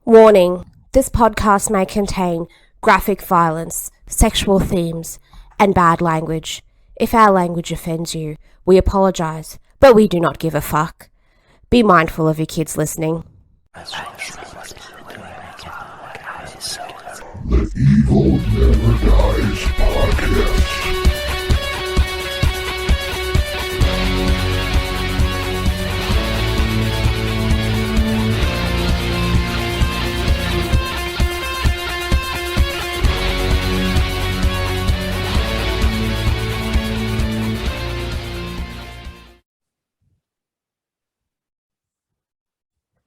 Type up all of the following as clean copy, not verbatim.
Warning: this podcast may contain graphic violence, sexual themes, and bad language. If our language offends you, we apologize, but we do not give a fuck. Be mindful of your kids listening. The Evil Never Dies podcast.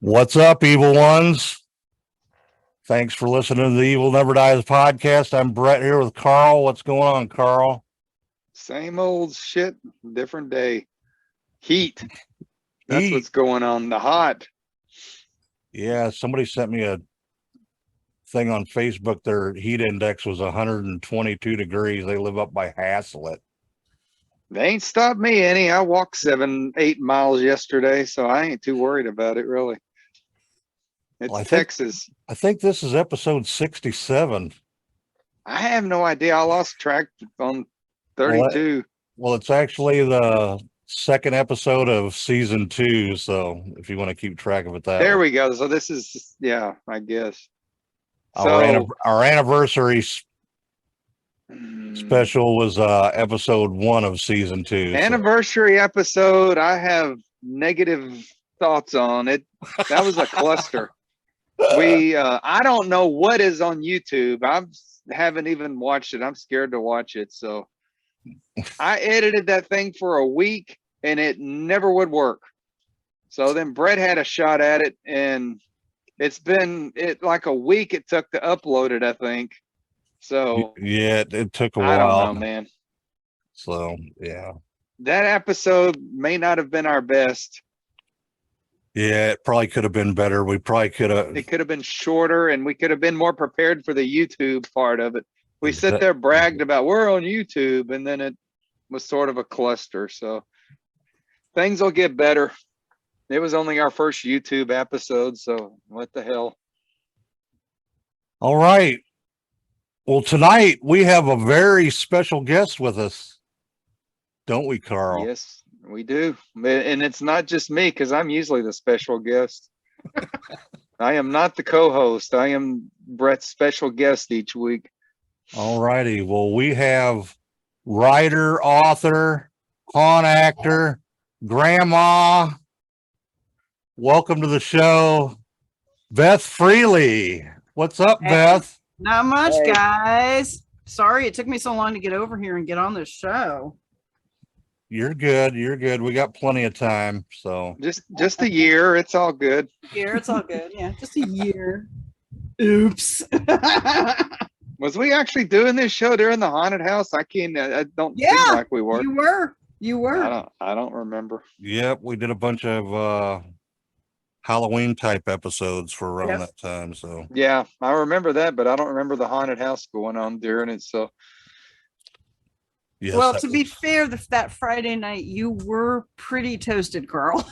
What's up, evil ones? Thanks for listening to the Evil Never Dies podcast. I'm Brett here with Carl. What's going on, Carl? Same old shit, different day. Heat. That's Heat. what's going on. The hot. Yeah, somebody sent me a thing on Facebook. Their heat index was 122 degrees. They live up by Haslett. They ain't stopped me any. I walked 7-8 miles yesterday, so I ain't too worried about it, really. It's Well, Texas. I think this is episode 67. I have no idea. I lost track on 32. Well, it's actually the second episode of season 2. So if you want to keep track of it, There we go. So this is, yeah, I guess. Our anniversary special was episode 1 of season 2. Anniversary episode, I have negative thoughts on it. That was a cluster. I don't know what is on YouTube. I haven't even watched it. I'm scared to watch it. So I edited that thing for a week and it never would work. So then Brett had a shot at it, and it's been like a week it took to upload it, I think. So yeah, it took a while. I don't know, man. So yeah, that episode may not have been our best. Yeah, it probably could have been better. We probably could have. It could have been shorter, and we could have been more prepared for the YouTube part of it. We sit there, bragged about we're on YouTube, and then it was sort of a cluster. So things will get better. It was only our first YouTube episode, so what the hell? All right. Well, tonight we have a very special guest with us, don't we, Carl? Yes. We do, and it's not just me, because I'm usually the special guest. I am not the co-host. I am Brett's special guest each week. All righty. Well, we have writer, author, pawn actor, grandma. Welcome to the show, Beth Freely. What's up, Beth? Not much, guys. Sorry it took me so long to get over here and get on this show. You're good. You're good. We got plenty of time. So just a year. It's all good. It's all good. Yeah, just a year. Oops. Was we actually doing this show during the haunted house? I don't think like we were. You were. I don't remember. Yep, we did a bunch of Halloween type episodes for around that time. So yeah, I remember that, but I don't remember the haunted house going on during it. So yes, well, to be fair, that Friday night you were pretty toasted, Carl.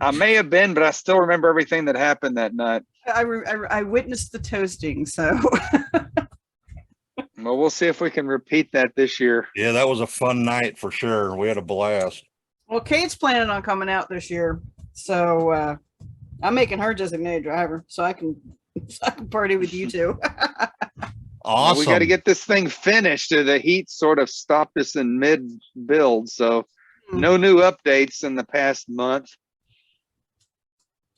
I may have been, but I still remember everything that happened that night. I witnessed the toasting, so well, we'll see if we can repeat that this year. Yeah, that was a fun night for sure. We had a blast. Well, Kate's planning on coming out this year, so I'm making her designated driver so I can party with you two. Awesome. Well, we got to get this thing finished. The heat sort of stopped us in mid build, so no new updates in the past month.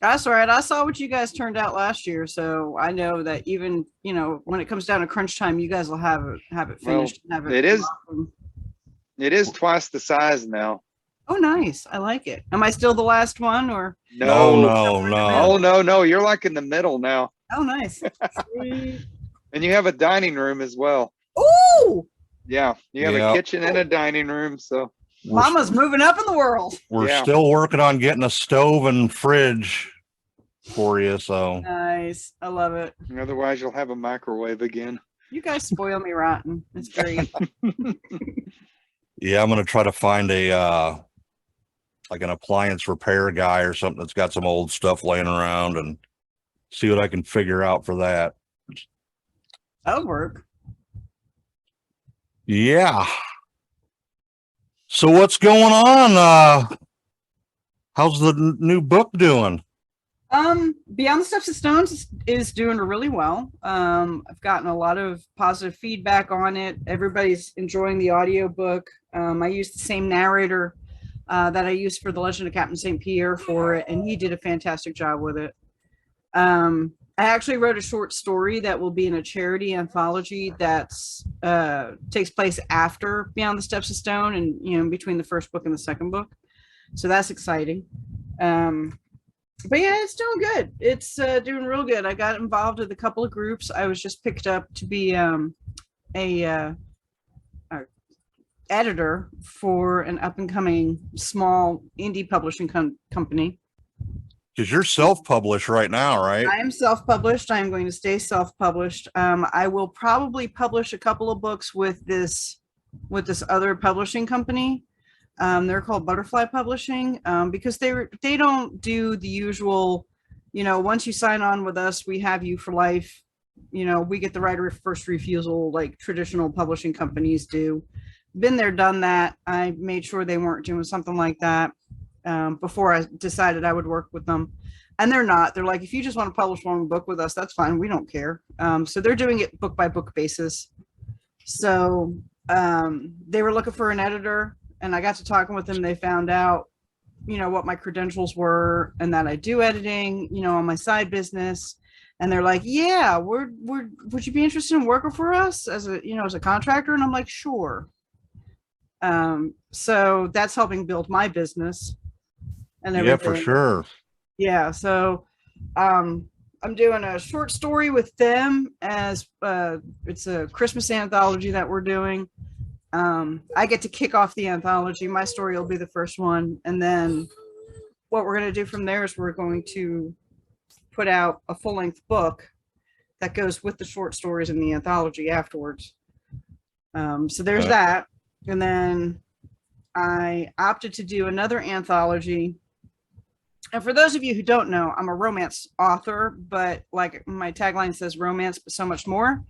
That's all right. I saw what you guys turned out last year, so I know that even when it comes down to crunch time, you guys will have it finished. Well, it is twice the size now. Oh, nice. I like it. Am I still the last one, or no? Oh no! You're like in the middle now. Oh, nice. And you have a dining room as well. Ooh! Yeah, you have a kitchen and a dining room. So Mama's moving up in the world. We're still working on getting a stove and fridge for you. So nice. I love it. Otherwise, you'll have a microwave again. You guys spoil me rotten. It's great. Yeah, I'm gonna try to find a like an appliance repair guy or something that's got some old stuff laying around and see what I can figure out for that. That'll work. Yeah. So what's going on? How's the new book doing? Beyond the Steps of Stones is doing really well. I've gotten a lot of positive feedback on it. Everybody's enjoying the audiobook. I used the same narrator that I used for The Legend of Captain St. Pierre for it, and he did a fantastic job with it. I actually wrote a short story that will be in a charity anthology that's takes place after Beyond the Steps of Stone, and between the first book and the second book. So that's exciting. But yeah, it's doing good. It's doing real good. I got involved with a couple of groups. I was just picked up to be a editor for an up and coming small indie publishing company. Because you're self-published right now, right? I am self-published. I am going to stay self-published. I will probably publish a couple of books with this other publishing company. They're called Butterfly Publishing, because they don't do the usual, once you sign on with us, we have you for life. We get the right of first refusal like traditional publishing companies do. Been there, done that. I made sure they weren't doing something like that before I decided I would work with them. And they're not. They're like, if you just want to publish one book with us, that's fine. We don't care. So they're doing it book by book basis. So they were looking for an editor, and I got to talking with them. They found out, what my credentials were and that I do editing, on my side business. And they're like, yeah, would you be interested in working for us as a contractor? And I'm like, sure. So that's helping build my business and everything. Yeah, for sure. Yeah. So, I'm doing a short story with them as, it's a Christmas anthology that we're doing. I get to kick off the anthology. My story will be the first one. And then what we're going to do from there is we're going to put out a full-length book that goes with the short stories in the anthology afterwards. So there's that. And then I opted to do another anthology. And for those of you who don't know, I'm a romance author, but like my tagline says, romance, but so much more.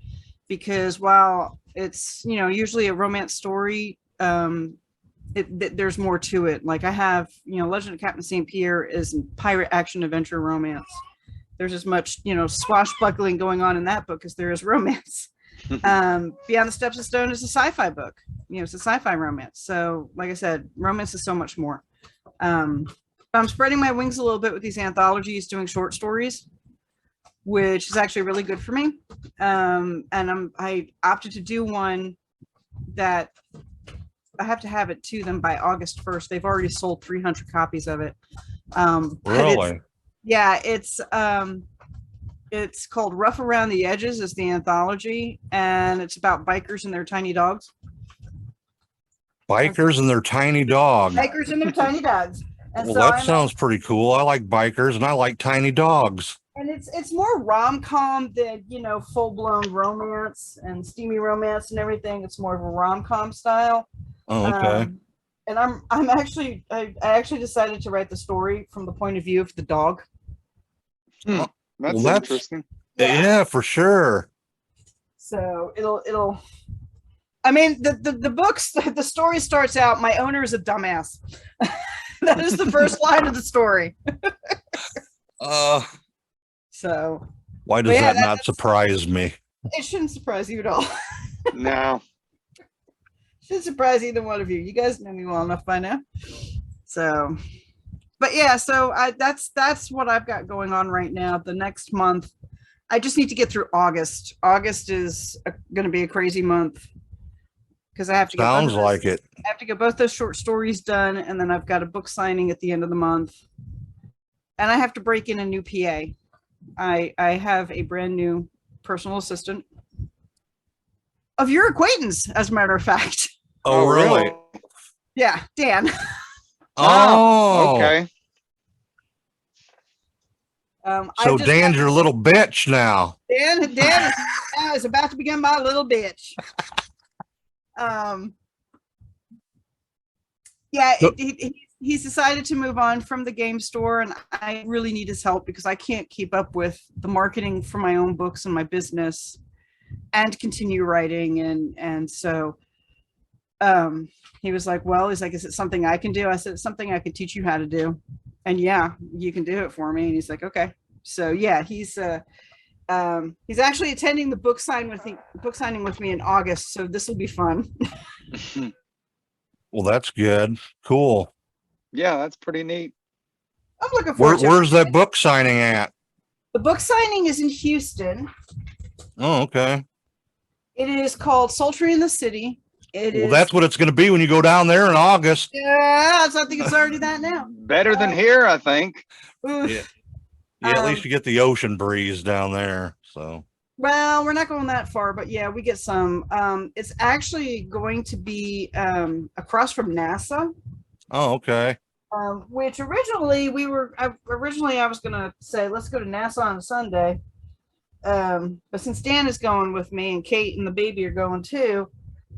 Because while it's, usually a romance story, there's more to it. Like I have, Legend of Captain St. Pierre is pirate action adventure romance. There's as much, swashbuckling going on in that book as there is romance. Beyond the Steps of Stone is a sci-fi book. It's a sci-fi romance. So like I said, romance is so much more. I'm spreading my wings a little bit with these anthologies, doing short stories, which is actually really good for me. And I opted to do one that I have to have it to them by August 1st. They've already sold 300 copies of it. Really? It's called Rough Around the Edges is the anthology, and it's about bikers and their tiny dogs. Bikers and their tiny dogs. Bikers and their tiny dogs. And Well, so that sounds pretty cool. I like bikers and I like tiny dogs. And it's more rom-com than, full-blown romance and steamy romance and everything. It's more of a rom-com style. Oh, okay. And I actually decided to write the story from the point of view of the dog. That's Well, interesting. Yeah, for sure. So it'll I mean, the story starts out, my owner is a dumbass. That is the first line of the story. So why does that not surprise me? It shouldn't surprise you at all. No. Shouldn't surprise either one of you. You guys know me well enough by now. So, but yeah, so that's what I've got going on right now. The next month, I just need to get through August. August is going to be a crazy month because I have to Sounds like it. I have to get both those short stories done, and then I've got a book signing at the end of the month, and I have to break in a new PA. I have a brand new personal assistant of your acquaintance, as a matter of fact. Oh, really? Yeah, Dan. Oh, okay. So Dan's your little bitch now. Dan is about to become my little bitch. Yeah, he's decided to move on from the game store, and I really need his help because I can't keep up with the marketing for my own books and my business and continue writing. And so he was like, well, he's like, is it something I can do? I said, it's something I could teach you how to do. And yeah, you can do it for me. And he's like, okay. So yeah, he's actually attending the book signing with me in August. So this will be fun. Well, that's good. Cool. Yeah, that's pretty neat. I'm looking forward to Where's it. that book signing at? The book signing is in Houston. Oh, okay. It is called Sultry in the City. Well, that's what it's going to be when you go down there in August. Yeah, so I think it's already that now. Better than here, I think. Yeah. Yeah, at least you get the ocean breeze down there. So. Well, we're not going that far, but yeah, we get some. It's actually going to be across from NASA. Oh, okay. Which originally I was gonna say let's go to NASA on Sunday. But since Dan is going with me and Kate and the baby are going too,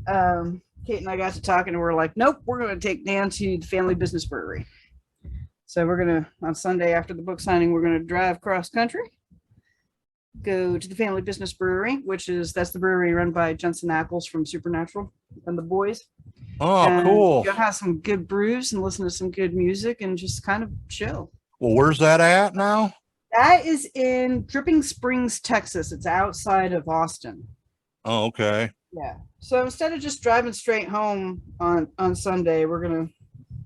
Kate and I got to talking and we're like, nope, we're going to take Dan to the Family Business Brewery. So we're going to, on Sunday after the book signing, we're going to drive cross country, go to the Family Business Brewery, that's the brewery run by Jensen Ackles from Supernatural and the boys. Oh, and cool. You'll have some good brews and listen to some good music and just kind of chill. Well, where's that at now? That is in Dripping Springs, Texas. It's outside of Austin. Oh, okay. Yeah. So instead of just driving straight home on Sunday, we're gonna,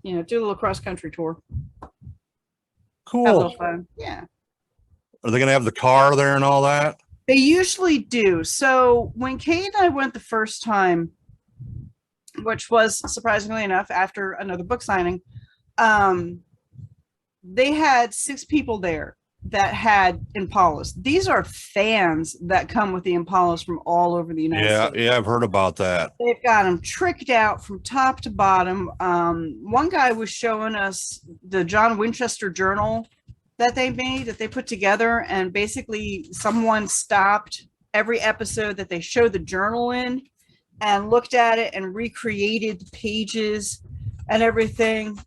do a little cross country tour. Have a Cool. little fun. Yeah. Are they going to have the car there and all that? They usually do. So when Kate and I went the first time, which was surprisingly enough after another book signing, they had 6 people there that had Impalas. These are fans that come with the Impalas from all over the United States. Yeah, I've heard about that. They've got them tricked out from top to bottom. One guy was showing us the John Winchester journal that they put together, and basically someone stopped every episode that they showed the journal in and looked at it and recreated the pages and everything.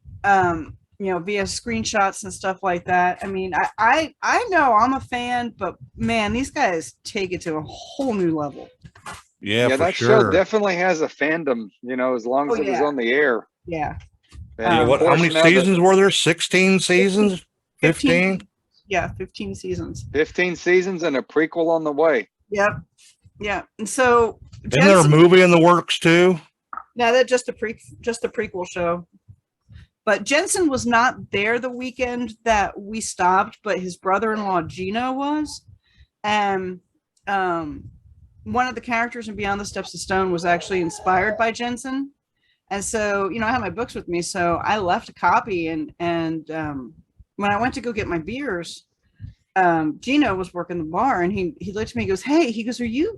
Via screenshots and stuff like that. I mean, I know I'm a fan, but man, these guys take it to a whole new level. Yeah, for that sure. show definitely has a fandom, as long as it was on the air. Yeah. How many seasons were there? 16 seasons? 15? Yeah, 15 seasons. 15 seasons and a prequel on the way. Yep. Yeah. And so Isn't there a movie in the works too? No, that's just a prequel show. But Jensen was not there the weekend that we stopped, but his brother-in-law Gino was. And one of the characters in Beyond the Steps of Stone was actually inspired by Jensen. And so, I had my books with me, so I left a copy. And when I went to go get my beers, Gino was working the bar, and he looked at me, he goes, hey,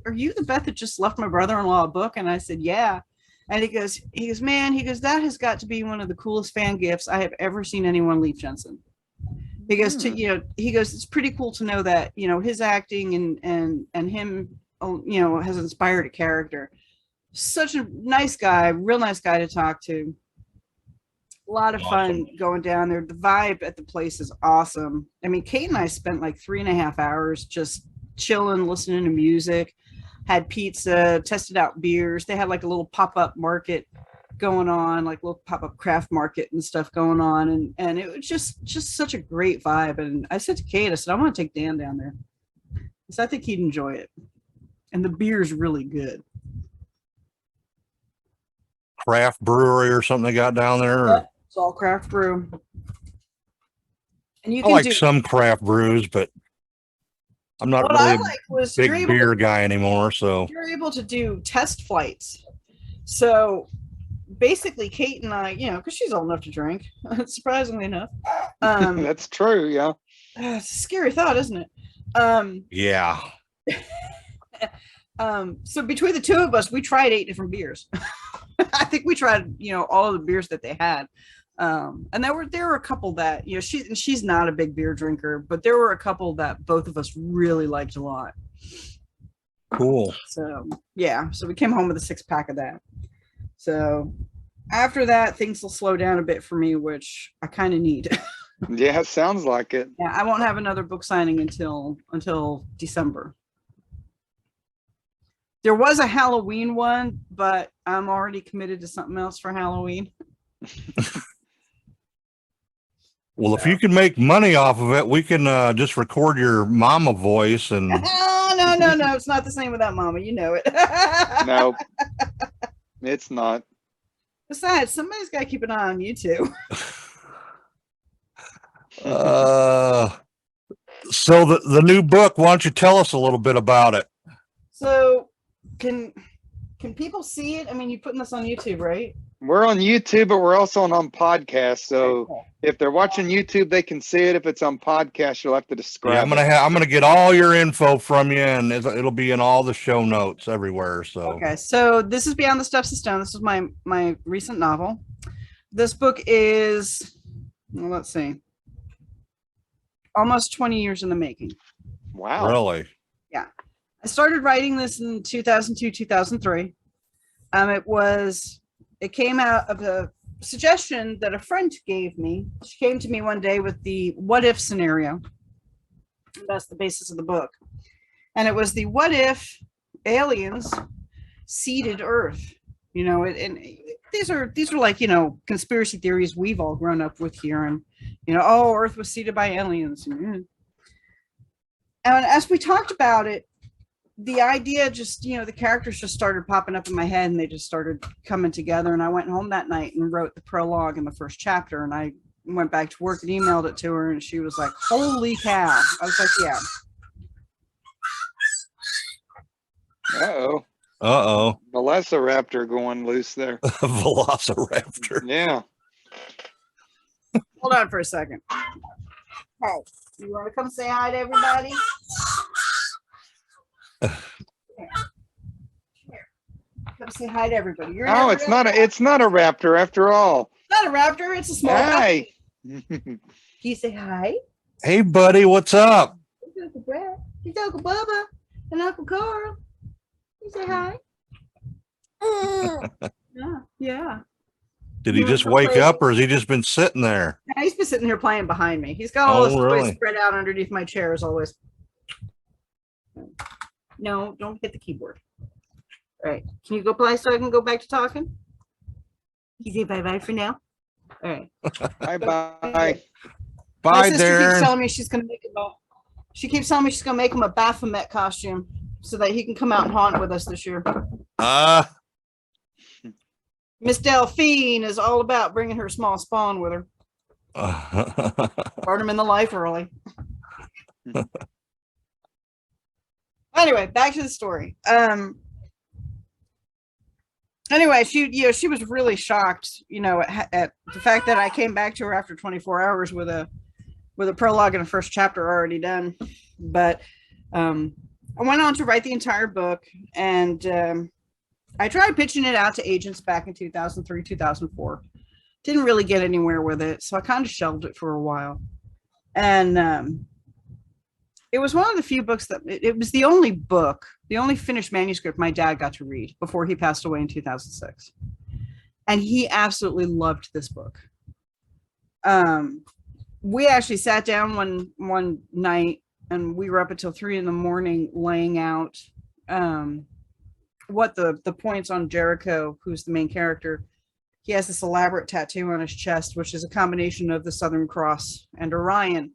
are you the Beth that just left my brother-in-law a book? And I said, yeah. And he goes, man, that has got to be one of the coolest fan gifts I have ever seen anyone leave Jensen. He goes, it's pretty cool to know that, his acting and him, has inspired a character. Such a nice guy, real nice guy to talk to. A lot of fun going down there. The vibe at the place is awesome. I mean, Kate and I spent like 3.5 hours just chilling, listening to music. Had pizza, tested out beers. They had like a little pop-up market going on, like a little pop-up craft market and stuff going on. And it was just such a great vibe. And I said to Kate, I said, I want to take Dan down there. So I think he'd enjoy it. And the beer's really good. Craft brewery or something they got down there? Yeah, it's all craft brew. And you I can like some craft brews, but I'm not really a big beer guy anymore. So you're able to do test flights. So basically, Kate and I, because she's old enough to drink, surprisingly enough. That's true. Yeah. It's a scary thought, isn't it? Yeah. So between the two of us, we tried 8 different beers. I think we tried, all of the beers that they had. And there were a couple that, she's not a big beer drinker, but there were a couple that both of us really liked a lot. Cool. So yeah, so we came home with a 6-pack of that. So After that, things will slow down a bit for me, which I kind of need. Yeah, it sounds like it. Yeah, I won't have another book signing until December. There was a Halloween one, but I'm already committed to something else for Halloween. Well, if you can make money off of it, we can just record your mama voice and No, it's not the same without Mama. You know it. No, it's not. Besides, somebody's got to keep an eye on you too. so the new book, why don't you tell us a little bit about it? So, can people see it? I mean, you're putting this on YouTube, right? We're on YouTube, but we're also on podcast. So if they're watching YouTube, they can see it. If it's on podcast, you'll have to describe. Yeah, I'm gonna get all your info from you, and it'll be in all the show notes everywhere. So okay, so this is Beyond the Steps of Stone. This is my recent novel. This book is, well, let's see, almost 20 years in the making. Wow. Really? Yeah. I started writing this in 2002, 2003. It came out of a suggestion that a friend gave me. She came to me one day with the what if scenario. That's the basis of the book. And it was the what if aliens seeded Earth. You know, and these are like, you know, conspiracy theories we've all grown up with here. And, you know, oh, Earth was seeded by aliens. And as we talked about it, the idea just, you know, the characters just started popping up in my head and they just started coming together. And I went home that night and wrote the prologue in the first chapter. And I went back to work and emailed it to her. And she was like, holy cow. I was like, yeah. Uh-oh. Velociraptor going loose there. Velociraptor. Yeah. Hold on for a second. Hey, you want to come say hi to everybody? Here. Come say hi to everybody. It's not a raptor after all. It's not a raptor. It's a small Hi. Can you say hi? Hey, buddy, what's up? It's Uncle Brett. It's Uncle Bubba and Uncle Carl. You say hi. Yeah. Did he just wake up, or has he just been sitting there? Yeah, he's been sitting here playing behind me. He's got all his toys really? spread out underneath my chair as always. No, don't hit the keyboard. All right. Can you go play so I can go back to talking? You say bye-bye for now? All right. Bye-bye. Bye, My sister keeps Darren. telling me she's going to make him she keeps telling me she's going to make him a Baphomet costume so that he can come out and haunt with us this year. Miss Delphine is all about bringing her small spawn with her. Start him in the life early. Anyway, back to the story. Anyway, she was really shocked, you know, at the fact that I came back to her after 24 hours with a prologue and a first chapter already done. But I went on to write the entire book, and I tried pitching it out to agents back in 2003, 2004. Didn't really get anywhere with it, so I kind of shelved it for a while. And it was one of the few books that it was the only finished manuscript my dad got to read before he passed away in 2006. And he absolutely loved this book. We actually sat down one night and we were up until 3 a.m. laying out what the points on Jericho, who's the main character. He has this elaborate tattoo on his chest, which is a combination of the Southern Cross and Orion.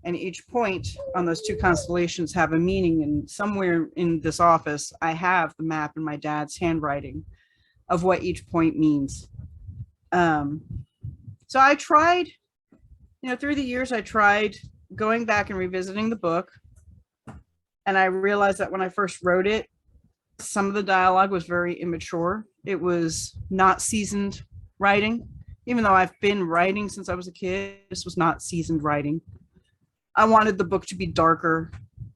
And each point on those two constellations have a meaning. And somewhere in this office, I have the map in my dad's handwriting of what each point means. So I tried, you know, through the years, I tried going back and revisiting the book. And I realized that when I first wrote it, some of the dialogue was very immature. It was not seasoned writing. Even though I've been writing since I was a kid, this was not seasoned writing. I wanted the book to be darker.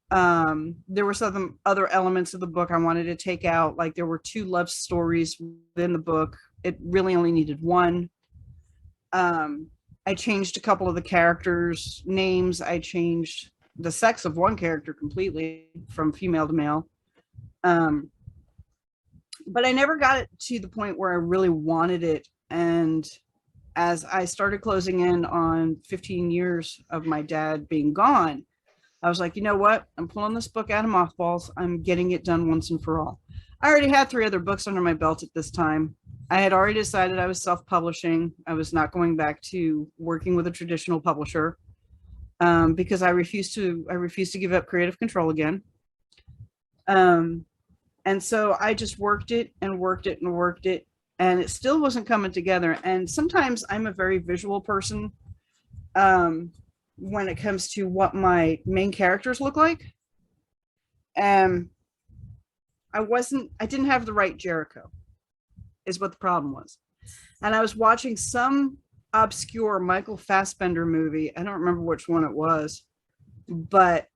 There were some other elements of the book I wanted to take out. Like there were 2 love stories within the book. It really only needed 1. I changed a couple of the characters' names. I changed the sex of one character completely from female to male. But I never got it to the point where I really wanted it And as I started closing in on 15 years of my dad being gone, I was like, you know what? I'm pulling this book out of mothballs. I'm getting it done once and for all. I already had 3 other books under my belt at this time. I had already decided I was self-publishing. I was not going back to working with a traditional publisher because I refused to give up creative control again. And so I just worked it and worked it and worked it, and it still wasn't coming together. And sometimes I'm a very visual person. When it comes to what my main characters look like. I didn't have the right Jericho, is what the problem was. And I was watching some obscure Michael Fassbender movie. I don't remember which one it was, but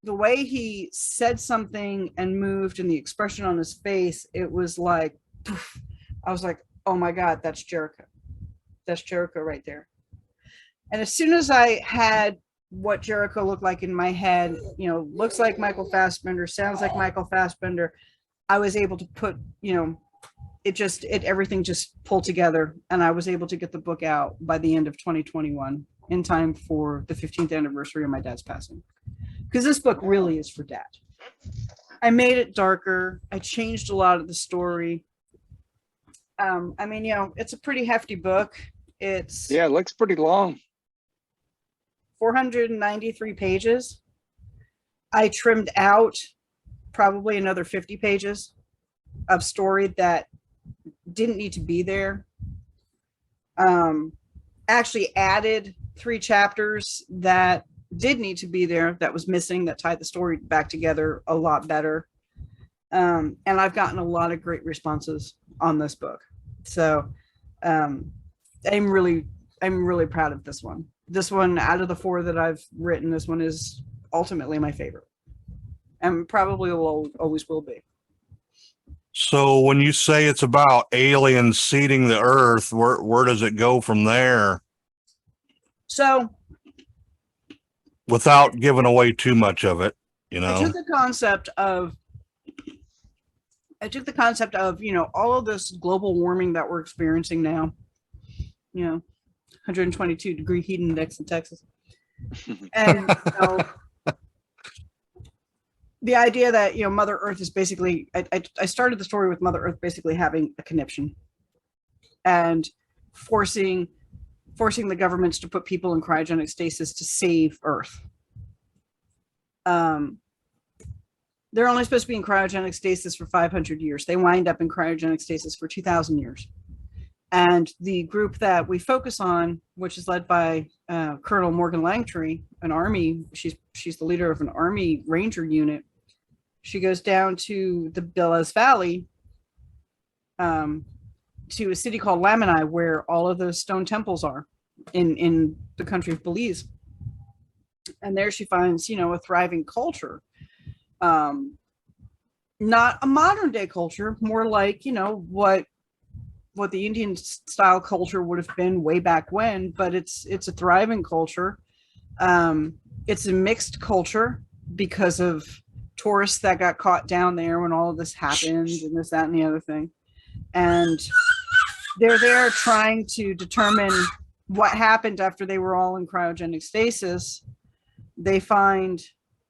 the way he said something and moved and the expression on his face, it was like, poof. I was like, oh my God, that's Jericho. That's Jericho right there. And as soon as I had what Jericho looked like in my head, looks like Michael Fassbender, sounds like Michael Fassbender, I was able to put, everything just pulled together, and I was able to get the book out by the end of 2021 in time for the 15th anniversary of my dad's passing. Because this book really is for Dad. I made it darker. I changed a lot of the story. It's a pretty hefty book. It looks pretty long. 493 pages. I trimmed out probably another 50 pages of story that didn't need to be there. Actually added 3 chapters that did need to be there, that was missing, that tied the story back together a lot better. And I've gotten a lot of great responses on this book. So I'm really proud of this one. This one, out of the 4 that I've written, this one is ultimately my favorite, and probably always will be. So when you say it's about aliens seeding the earth, where does it go from there? So, without giving away too much of it, I took the concept of, all of this global warming that we're experiencing now, 122 degree heat index in Texas. And the idea that, Mother Earth is basically, I started the story with Mother Earth basically having a conniption and forcing the governments to put people in cryogenic stasis to save Earth. They're only supposed to be in cryogenic stasis for 500 years. They wind up in cryogenic stasis for 2,000 years. And the group that we focus on, which is led by Colonel Morgan Langtry, an Army, she's the leader of an Army Ranger unit. She goes down to the Belize Valley, to a city called Lamini, where all of those stone temples are in the country of Belize. And there she finds, a thriving culture. Not a modern day culture, more like, what the Indian style culture would have been way back when, but it's a thriving culture. It's a mixed culture because of tourists that got caught down there when all of this happened, and this, that, and the other thing. And they're there trying to determine what happened after they were all in cryogenic stasis. They find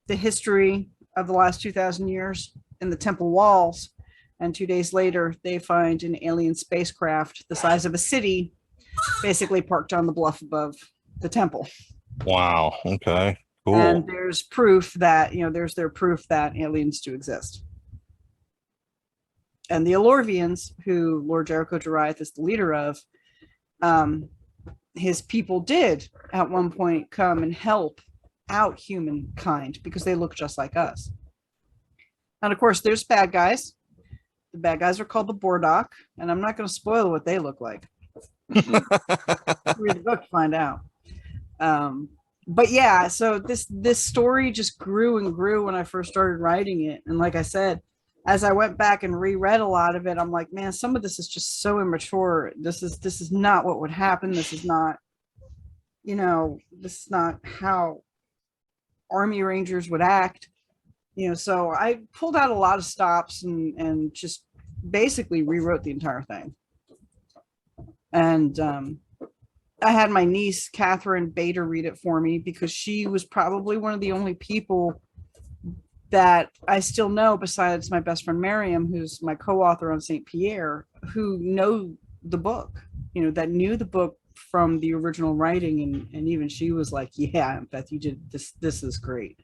the history of the last 2,000 years in the temple walls. And 2 days later, they find an alien spacecraft the size of a city, basically parked on the bluff above the temple. Wow. Okay. Cool. And there's proof that, there's their proof that aliens do exist. And the Alorvians, who Lord Jericho Dariath is the leader of, his people did at one point come and help out humankind because they look just like us. And of course, there's bad guys. The bad guys are called the Bordock, and I'm not going to spoil what they look like. Read the book to find out. But yeah, so this story just grew and grew when I first started writing it. And like I said, as I went back and reread a lot of it, I'm like, man, some of this is just so immature. This is not what would happen. This is not, this is not how Army Rangers would act. So I pulled out a lot of stops and just basically rewrote the entire thing. And I had my niece Catherine Bader read it for me because she was probably one of the only people that I still know, besides my best friend Miriam, who's my co-author on Saint Pierre, who know the book, that knew the book from the original writing, and even she was like, "Yeah, Beth, you did this. This is great."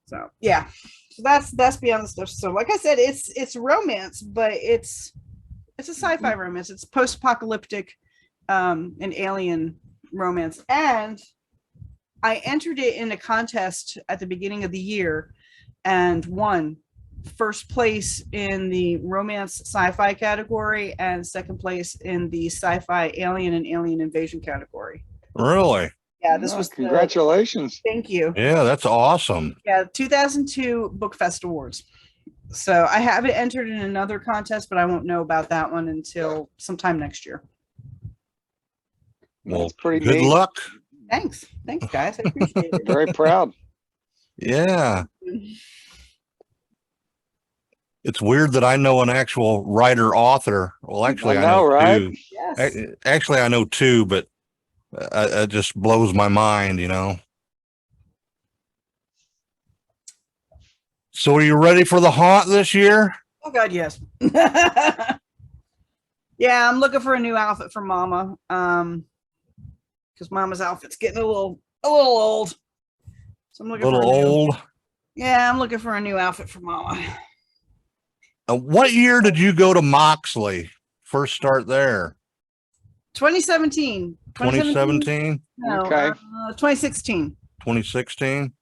So yeah, so that's beyond the stuff. So like I said, it's romance, but it's a sci-fi romance. It's post-apocalyptic, and alien romance, and I entered it in a contest at the beginning of the year and won first place in the romance sci-fi category and second place in the sci-fi alien and alien invasion category. Really? Yeah, this was congratulations. Thank you. Yeah, that's awesome. Yeah, 2002 Book Fest Awards. So I haven't entered in another contest, but I won't know about that one until sometime next year. Well, That's pretty good neat. luck. Thanks, guys. I appreciate it. Very proud. Yeah. It's weird that I know an actual writer author. Well, actually, I know right? two. Yes. Actually, I know two, but it just blows my mind, So are you ready for the haunt this year? Oh God, yes. Yeah, I'm looking for a new outfit for Mama. Because Mama's outfit's getting a little old. So I'm looking A little for a new, old. Yeah, I'm looking for a new outfit for Mama. What year did you go to Moxley? First start there? 2017. 2017? No, Okay. 2016. 2016?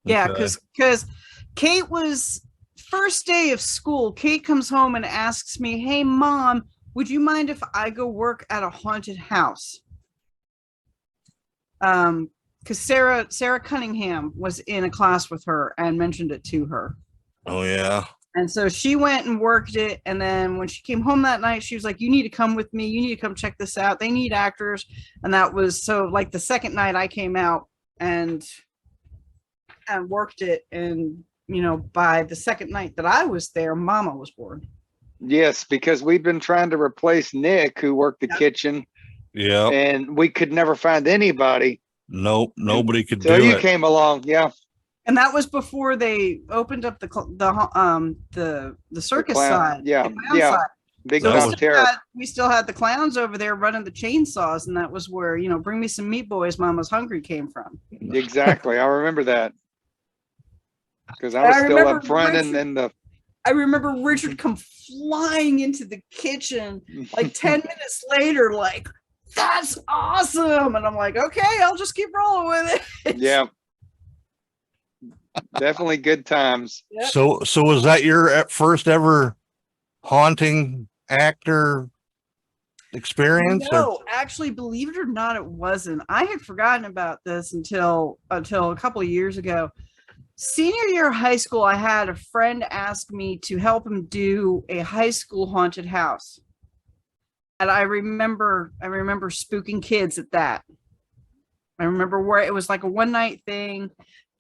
Yeah, Okay. because Kate was first day of school. Kate comes home and asks me, "Hey, Mom, would you mind if I go work at a haunted house?" Because Sarah Cunningham was in a class with her and mentioned it to her. Oh, yeah. And so she went and worked it. And then when she came home that night, she was like, "You need to come with me. You need to come check this out. They need actors." And that was so like the second night I came out and worked it. And, by the second night that I was there, Mama was born. Yes, because we've been trying to replace Nick, who worked the kitchen. Yeah. And we could never find anybody. Nope. Nobody could So do you it. came along. Yeah. And that was before they opened up the circus side. Yeah. The clown Yeah. side. Big So Top Terror. we still had the clowns over there running the chainsaws, and that was where, "Bring me some meat, boys, Mama's hungry" came from. Exactly. I remember that. Because I was still up front and the I remember Richard come flying into the kitchen like 10 minutes later, like, "That's awesome." And I'm like, "Okay, I'll just keep rolling with it." yeah. Definitely good times. Yep. So was that your first ever haunting actor experience? No, actually, believe it or not, it wasn't. I had forgotten about this until a couple of years ago. Senior year of high school, I had a friend ask me to help him do a high school haunted house. And I remember spooking kids at that. I remember where it was like a one night thing.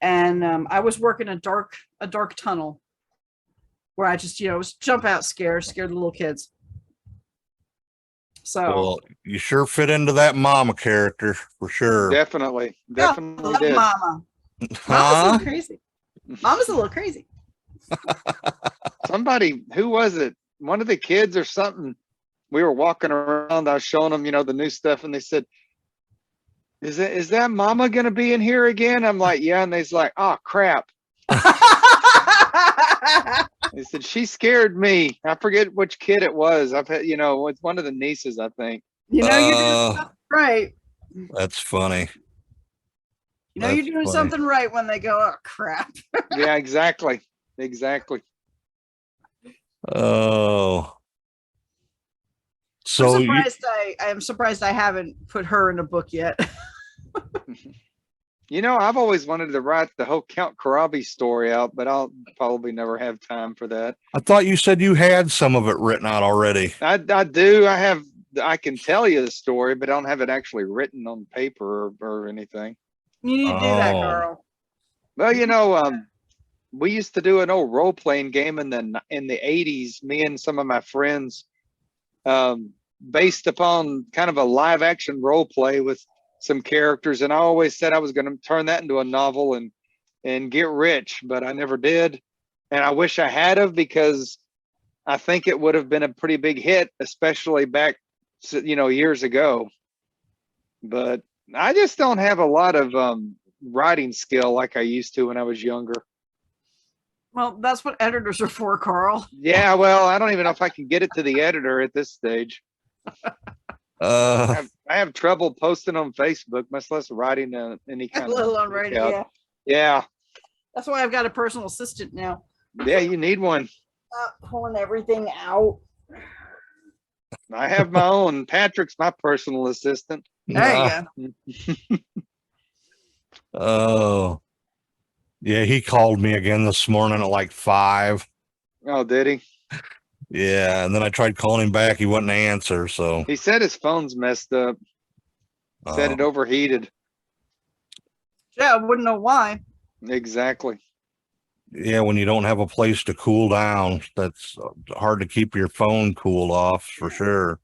And I was working a dark tunnel where I just, was jump out scared the little kids. So Well, you sure fit into that Mama character for sure. Definitely did. Mama. Mama's a Huh? little crazy. Mama's a little crazy. Somebody, who was it? One of the kids or something. We were walking around. I was showing them, the new stuff, and they said, "Is that Mama gonna be in here again?" I'm like, "Yeah," and they's like, "Oh crap." They said, "She scared me." I forget which kid it was. I've had, it's one of the nieces, I think. You're doing something right. That's funny. You're doing something right when they go, "Oh crap." Yeah, exactly. Oh. So I'm surprised I haven't put her in a book yet. I've always wanted to write the whole Count Karabi story out, but I'll probably never have time for that. I thought you said you had some of it written out already. I do. I can tell you the story, but I don't have it actually written on paper or anything. You need to do that, girl. Well, we used to do an old role playing game in the 80s. Me and some of my friends, based upon kind of a live action role play with some characters, and I always said I was going to turn that into a novel and get rich, but I never did. And I wish I had of, because I think it would have been a pretty big hit, especially back, years ago. But I just don't have a lot of writing skill like I used to when I was younger. Well, that's what editors are for, Carl. Yeah, well, I don't even know if I can get it to the editor at this stage. I have trouble posting on Facebook, much less writing any kind Let of alone writing. account. Yeah, Yeah, that's why I've got a personal assistant now. yeah, you need one. Pulling everything out. I have my own. Patrick's my personal assistant. There you go. Oh, yeah. He called me again this morning at like 5. Oh, did he? Yeah, and then I tried calling him back. He wouldn't answer. So He said his phone's messed up. Said it overheated. Yeah, I wouldn't know why. Exactly. yeah, when you don't have a place to cool down, that's hard to keep your phone cooled off for sure.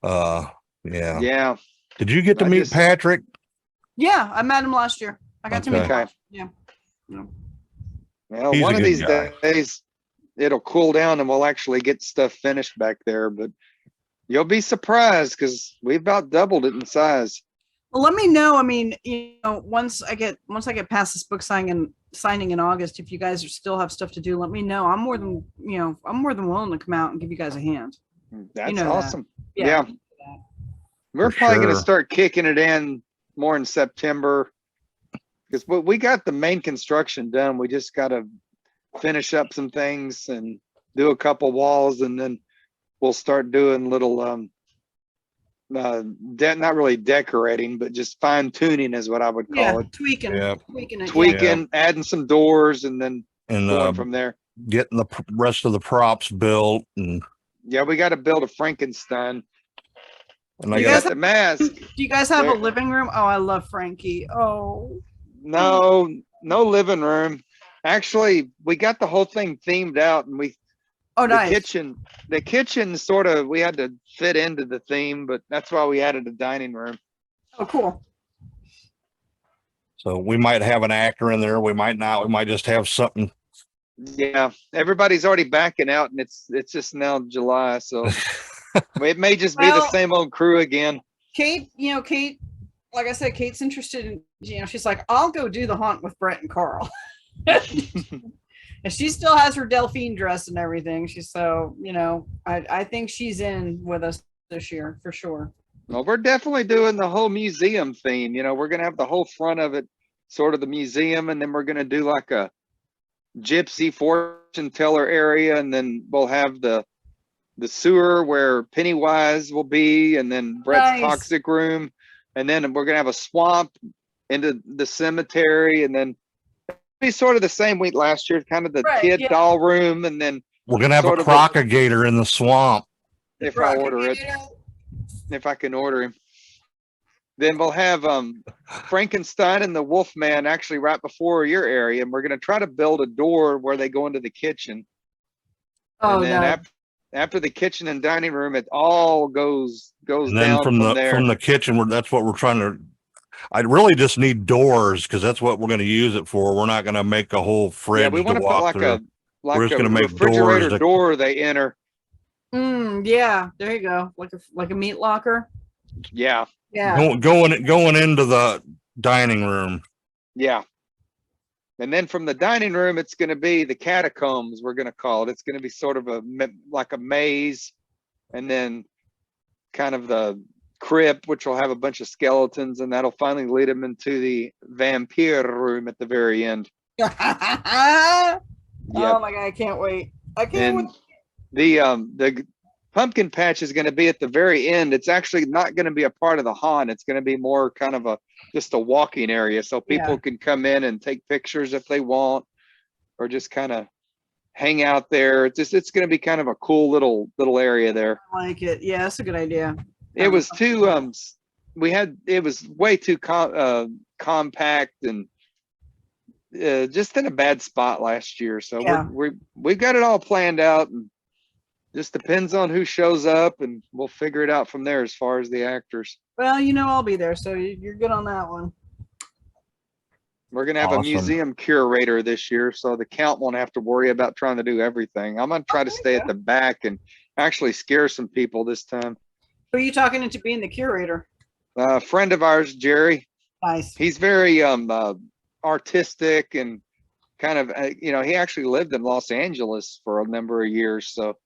Yeah. Yeah. Did you get to I meet just- Patrick? Yeah, I met him last year. I got to meet him. Okay. Last year. Yeah. Well, He's one a of good these guy. days it'll cool down and we'll actually get stuff finished back there. But you'll be surprised because we about doubled it in size. Well, let me know. I mean, once I get past this book signing in August, if you guys still have stuff to do, let me know. I'm more than willing to come out and give you guys a hand. That's know that. awesome. Yeah. Yeah. We're For probably going to sure. start kicking it in more in September because we got the main construction done. We just got to finish up some things and do a couple walls, and then we'll start doing little not really decorating, but just fine tuning is what I would call Yeah, it. tweaking, Yeah. tweaking it. Tweaking, adding some doors, and then And going from there. getting the rest of the props built, and Yeah, we got to build a Frankenstein. I You We guys got got the mask. Do you guys have There- a living room? Oh, I love Frankie. Oh, No living room. Actually, we got the whole thing themed out, and the nice. kitchen sort of, we had to fit into the theme, but that's why we added a dining room. Oh, cool. so we might have an actor in there. We might not. We might just have something. Yeah, everybody's already backing out, and it's just now July, so it may just be the Well- same old crew again. Kate, like I said, Kate's interested in, she's like, I'll go do the haunt with Brett and Carl. And she still has her Delphine dress and everything. She's so, I think she's in with us this year for sure. Well, we're definitely doing the whole museum theme. We're gonna have the whole front of it, sort of the museum, and then we're gonna do like a gypsy fortune teller area, and then we'll have the sewer where Pennywise will be, and then Brett's Nice. toxic room, and then we're gonna have a swamp into the cemetery, and then be sort of the same week last year, kind of the Right, kid yeah. doll room, and then We're gonna have Sort a of a- crocagator in the swamp. if I order it, if I can order him. Then we'll have Frankenstein and the Wolfman actually right before your area, and we're going to try to build a door where they go into the kitchen. Oh, And then no. after the kitchen and dining room, it all goes And then down from there. the kitchen, that's what we're trying to. I really just need doors because that's what we're going to use it for. We're not going to make a whole fridge Yeah, we want to to put walk like through. We're just a gonna make refrigerator doors door they enter. Yeah, there you go. Like a meat locker. Yeah, Yeah. Going into the dining room. yeah. And then from the dining room, it's going to be the catacombs. We're going to call it. It's going to be sort of like a maze, and then kind of the crypt, which will have a bunch of skeletons, and that'll finally lead them into the vampire room at the very end. Oh my god, I can't wait. I can't And wait. the pumpkin patch is going to be at the very end. It's actually not going to be a part of the haunt. It's going to be more kind of just a walking area, so people can come in and take pictures if they want, or just kind of hang out there. It's going to be kind of a cool little area there. I like it. Yeah, that's a good idea. It was too it was way too compact and just in a bad spot last year. So Yeah. we've got it all planned out, and Just depends on who shows up, and we'll figure it out from there as far as the actors. Well, I'll be there, so you're good on that one. We're gonna have a museum curator this year, so the count won't have to worry about trying to do everything. I'm gonna try to stay at the back and actually scare some people this time. Who are you talking into being the curator? A friend of ours, Jerry. Nice. He's very artistic and kind of he actually lived in Los Angeles for a number of years, so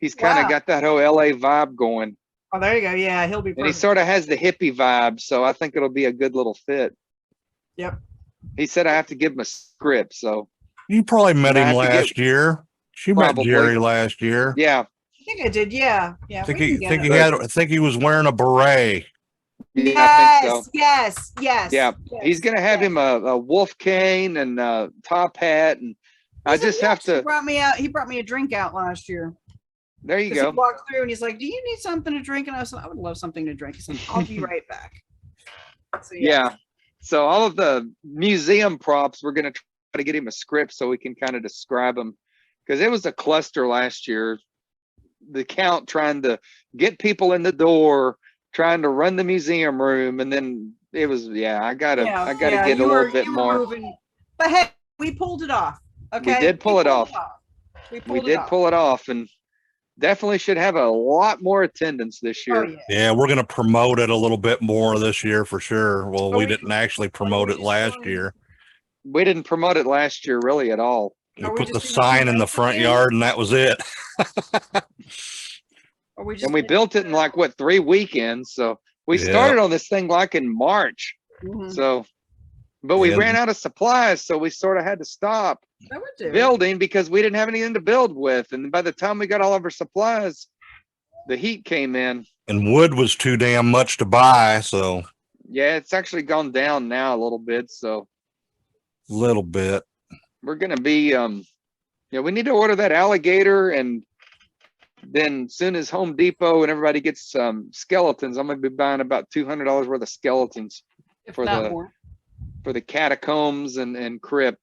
he's kind of got that whole LA vibe going. Oh, there you go. Yeah, he'll be perfect. And he sort of has the hippie vibe, so I think it'll be a good little fit. Yep. He said I have to give him a script, so You probably met him last year. She Probably. met Jerry last year. yeah. I think I did. Yeah. I think he was wearing a beret. Yeah, Yes, I think so. yes. Yeah, yes, he's gonna have him a wolf cane and a top hat, and I just have He to. brought me out. He brought me a drink out last year. There you 'Cause go. He walked through and he's like, "Do you need something to drink?" And I said, "I would love something to drink." He said, "I'll be right back." So, Yeah. So all of the museum props, we're gonna try to get him a script so we can kind of describe them, because it was a cluster last year. The count trying to get people in the door, trying to run the museum room, and then it was I gotta get a little bit more. Moving. But hey, we pulled it off. Okay, We did pull it off. We did pull it off, and definitely should have a lot more attendance this year. Oh, yeah. Yeah, we're going to promote it a little bit more this year for sure. Well, we didn't actually promote it last year. We didn't promote it last year really at all. We put the sign in the front yard and that was it. And we built it in like 3 weekends. So we started on this thing like in March. Mhm. So, but we ran out of supplies, so we sort of had to stop building because we didn't have anything to build with. And by the time we got all of our supplies, the heat came in. And wood was too damn much to buy, so. Yeah, it's actually gone down now a little bit. So. Little bit. We're gonna be we need to order that alligator, and then soon as Home Depot and everybody gets skeletons, I'm gonna be buying about $200 worth of skeletons for the catacombs and crypt.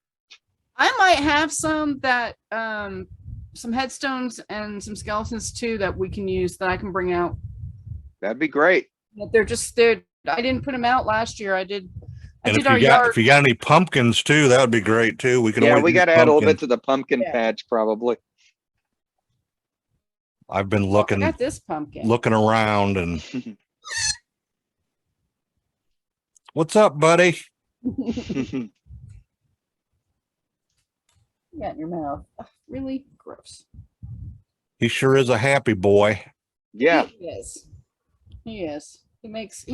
I might have some that some headstones and some skeletons too that we can use that I can bring out. That'd be great. But they're I didn't put them out last year. I did. And if you got any pumpkins too, that would be great too. We got to add a little bit to the pumpkin patch probably. I've been looking. I got this pumpkin. Looking around and. What's up, buddy? You got in your mouth. Ugh, really gross. He sure is a happy boy. Yeah. He is. He is. He makes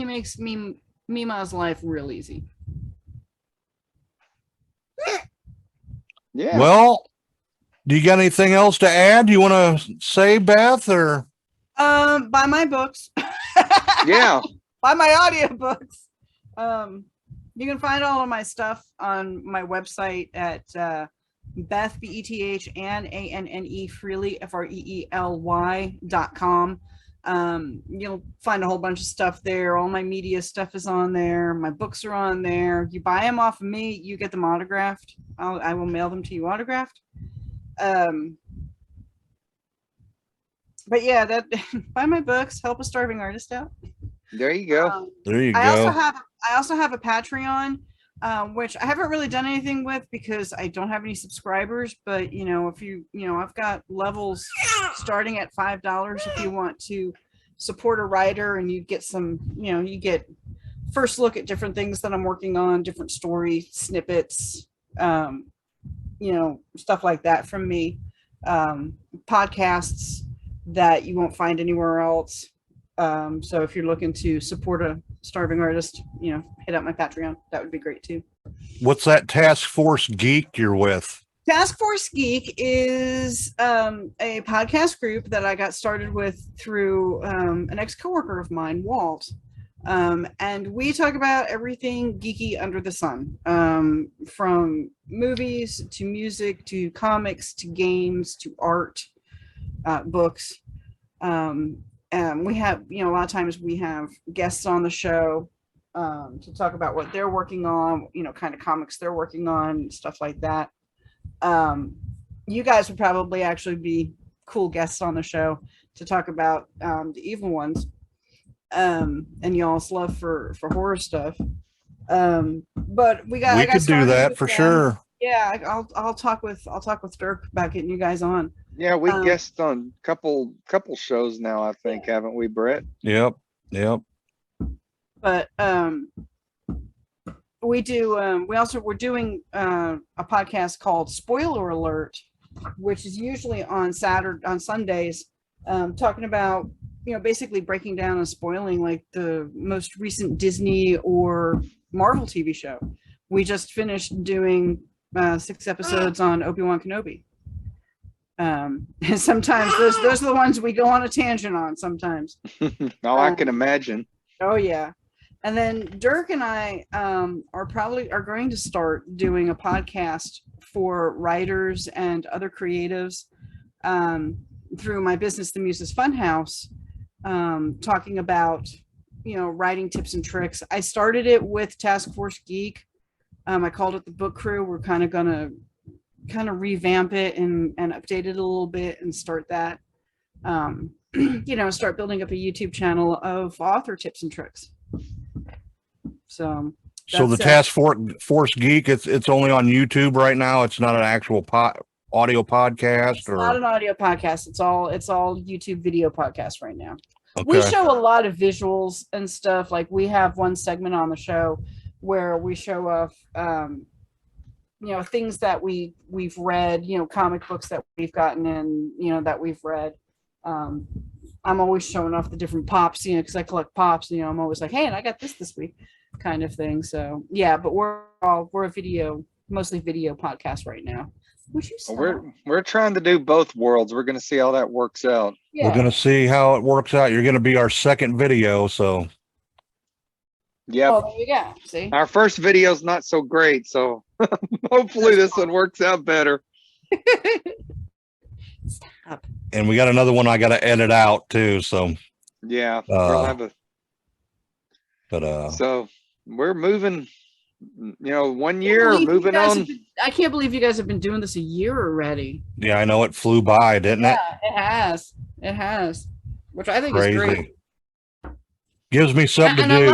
Mima's life real easy. Yeah. Well, do you got anything else to add? You want to say, Beth, or? Buy my books. Yeah. Buy my audiobooks. You can find all of my stuff on my website at Beth Beth and Anne Freely FREELY.com. You'll find a whole bunch of stuff there. All my media stuff is on there. My books are on there. You buy them off of me, you get them autographed. I will mail them to you autographed. But yeah, that buy my books, help a starving artist out. There you go. There you go. I also have a Patreon, which I haven't really done anything with because I don't have any subscribers. But if I've got levels starting at $5 if you want to support a writer, and you get some, you get first look at different things that I'm working on, different story snippets, stuff like that from me, podcasts that you won't find anywhere else. So if you're looking to support a starving artist, hit up my Patreon. That would be great too. What's that Task Force Geek you're with? Task Force Geek is a podcast group that I got started with through an ex-coworker of mine, Walt. And we talk about everything geeky under the sun, from movies to music to comics to games to art, books. We have, a lot of times we have guests on the show to talk about what they're working on, kind of comics they're working on, stuff like that. You guys would probably actually be cool guests on the show to talk about the evil ones, and y'all's love for horror stuff. But We could do that for sure. Yeah, I'll talk with Dirk about getting you guys on. Yeah, we guessed on couple shows now, I think, haven't we, Brett? Yep. But we're doing a podcast called Spoiler Alert, which is usually on Sundays, talking about, basically breaking down and spoiling like the most recent Disney or Marvel TV show. We just finished doing 6 episodes on Obi-Wan Kenobi. And sometimes those are the ones we go on a tangent on sometimes. Oh, I can imagine. Oh yeah. And then Dirk and I are going to start doing a podcast for writers and other creatives through my business, The Muses Funhouse, talking about, writing tips and tricks. I started it with Task Force Geek. I called it the Book Crew. We're kind of gonna revamp it and update it a little bit and start that. Start building up a YouTube channel of author tips and tricks. So the Task Force Geek, it's only on YouTube right now. It's not an actual audio podcast. It's not an audio podcast. It's all YouTube video podcast right now. Okay. We show a lot of visuals and stuff. Like we have one segment on the show where we show off, things that we've read, comic books that we've gotten in, that we've read. I'm always showing off the different pops, because I collect pops. I'm always like, hey, and I got this week, kind of thing. So yeah, but we're a mostly video podcast right now. We're trying to do both worlds. We're going to see how that works out. Yeah. We're going to see how it works out. You're going to be our second video, so. Yep. Oh, there you go. See, our first video's not so great, so hopefully this one works out better. Stop. And we got another one I got to edit out too, so. Yeah, we'll have so we're moving. 1 year moving on. I can't believe you guys have been doing this a year already. Yeah, I know, it flew by, didn't it? Yeah, it has, which I think Crazy. is great. Gives me something to do. I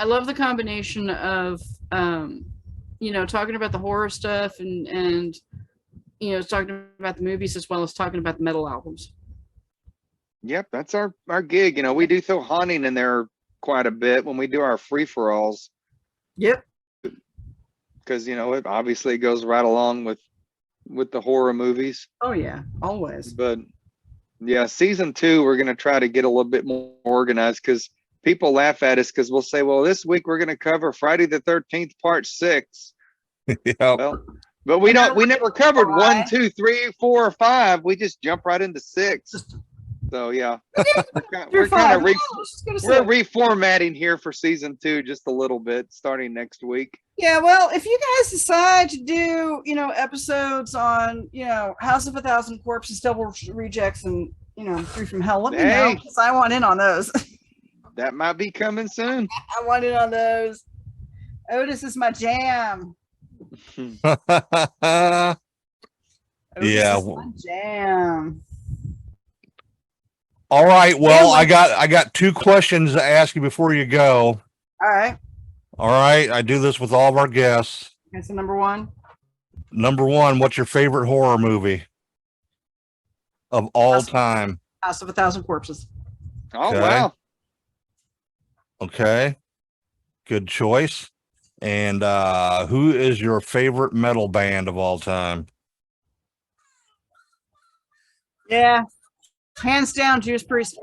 love the combination of talking about the horror stuff and talking about the movies as well as talking about the metal albums. Yep, that's our gig. We do throw haunting in there quite a bit when we do our free-for-alls. Yep. Because it obviously goes right along with the horror movies. Oh yeah, always. But yeah, season 2 we're gonna try to get a little bit more organized, because people laugh at us because we'll say, well, this week we're gonna cover Friday the 13th part 6. Yeah. Well, but we never covered 1, 2, 3, 4, or 5. We just jump right into 6. So yeah, we're reformatting here for season 2 just a little bit, starting next week. Yeah, well, if you guys decide to do, episodes on, House of a Thousand Corpses, Double Rejects, and 3 from Hell, let me know, because I want in on those. That might be coming soon. I want in on those. Otis is my jam. Yeah. Is my jam. All right. Well, I got 2 questions to ask you before you go. All right. I do this with all of our guests. Okay, so number 1. Number 1, what's your favorite horror movie of all time? House of a Thousand Corpses. Oh, okay. Wow. Okay. Good choice. And who is your favorite metal band of all time? Yeah. Hands down, Judas Priest.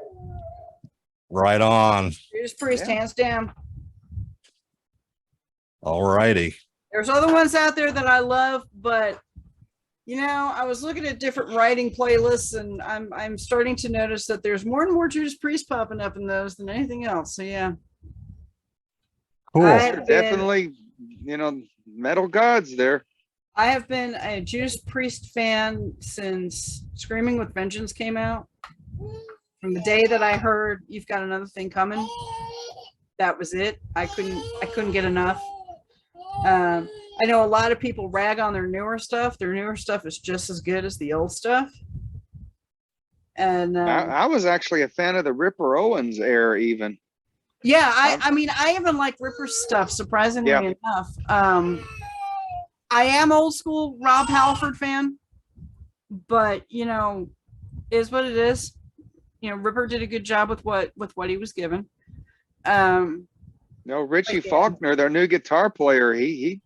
Right on. Judas Priest, hands down. All righty. There's other ones out there that I love, but I was looking at different writing playlists, and I'm starting to notice that there's more and more Judas Priest popping up in those than anything else. So yeah. Cool. Definitely, metal gods there. I have been a Judas Priest fan since Screaming with Vengeance came out. From the day that I heard You've Got Another Thing Coming, that was it. I couldn't get enough. I know a lot of people rag on their newer stuff. Their newer stuff is just as good as the old stuff. And I was actually a fan of the Ripper Owens era, even. yeah, I mean, I even like Ripper's stuff, surprisingly enough. I am old school Rob Halford fan, but is what it is. Ripper did a good job with what he was given. Richie Faulkner, their new guitar player, he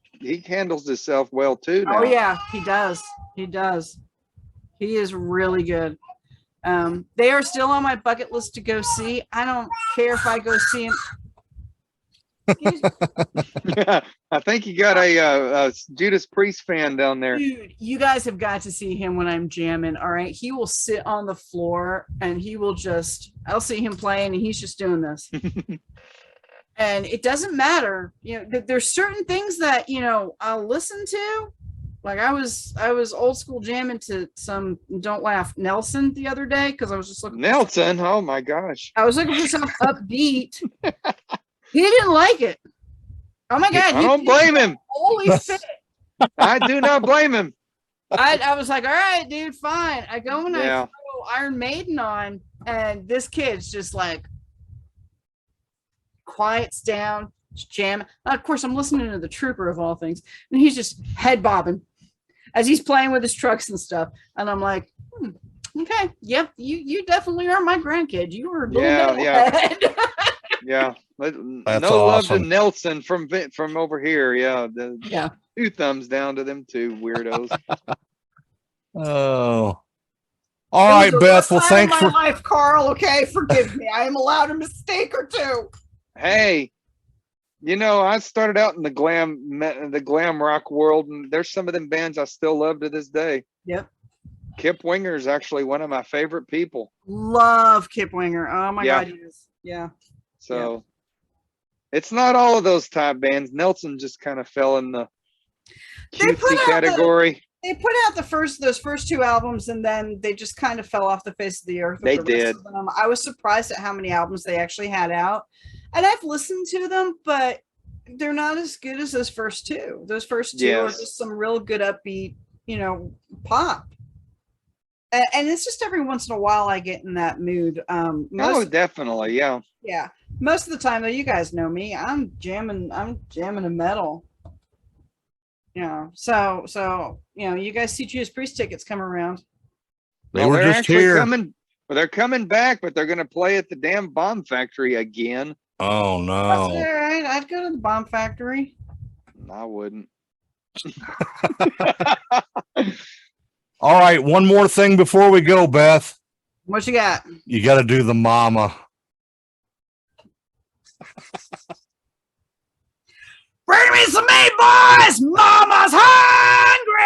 handles himself well too now. Oh yeah, he does. He does. He is really good. They are still on my bucket list to go see. I don't care if I go see him. I think you got a Judas Priest fan down there. Dude, you guys have got to see him when I'm jamming. All right. He will sit on the floor and I'll see him playing and he's just doing this. And it doesn't matter. There's certain things that, I'll listen to. Like I was old school jamming to some Don't Laugh Nelson the other day because I was just looking. Nelson, oh my gosh. I was looking for something upbeat. He didn't like it. Oh my God. I don't blame him. Holy shit. I do not blame him. I was like, all right, dude, fine. I go and I throw Iron Maiden on, and this kid's just like quiets down, just jamming. Of course, I'm listening to the Trooper of all things, and he's just head bobbing as he's playing with his trucks and stuff. And I'm like, okay, yep, you definitely are my grandkid. You were a little metalhead. Yeah. That's no awesome. love to Nelson from over here. Yeah. 2 thumbs down to them 2 weirdos. Oh. All right, Beth. Well, thanks for my life, Carl. Okay, forgive me. I am allowed a mistake or 2. Hey, I started out in the glam rock world, and there's some of them bands I still love to this day. Yep. Kip Winger is actually one of my favorite people. Love Kip Winger. Oh my God, he is. Yeah. So it's not all of those type bands. Nelson just kind of fell in the cutesy category. They put out those first 2 albums, and then they just kind of fell off the face of the earth. They did. I was surprised at how many albums they actually had out, and I've listened to them, but they're not as good as those first 2. Those first 2 are just some real good upbeat, pop. And it's just every once in a while I get in that mood. Definitely, yeah. Yeah. Most of the time, though, you guys know me. I'm jamming a metal. So you guys see Judas Priest tickets come around. They're just here. They're coming back, but they're going to play at the damn Bomb Factory again. Oh no! That's all right. I'd go to the Bomb Factory. I wouldn't. All right, one more thing before we go, Beth. What you got? You got to do the mama. Bring me some meat, boys! Mama's hungry!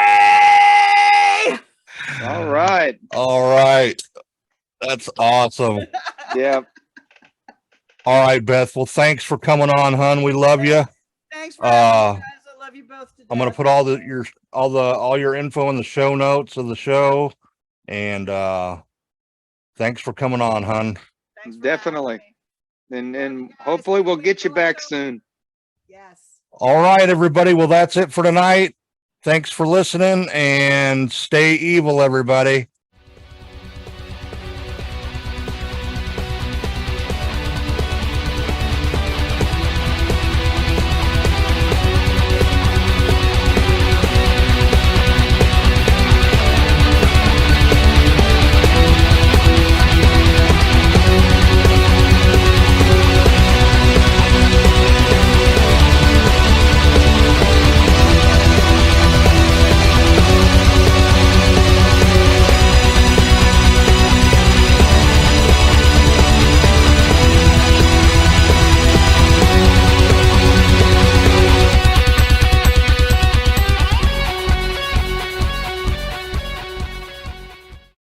All right. That's awesome. Yeah. All right, Beth. Well, thanks for coming on, hon. We love you. Thanks for having me, guys. I love you both today. I'm gonna put all your info in the show notes of the show, and thanks for coming on, hon. Definitely. And hopefully we'll get you back soon. Yes. All right, everybody. Well, that's it for tonight. Thanks for listening, and stay evil, everybody.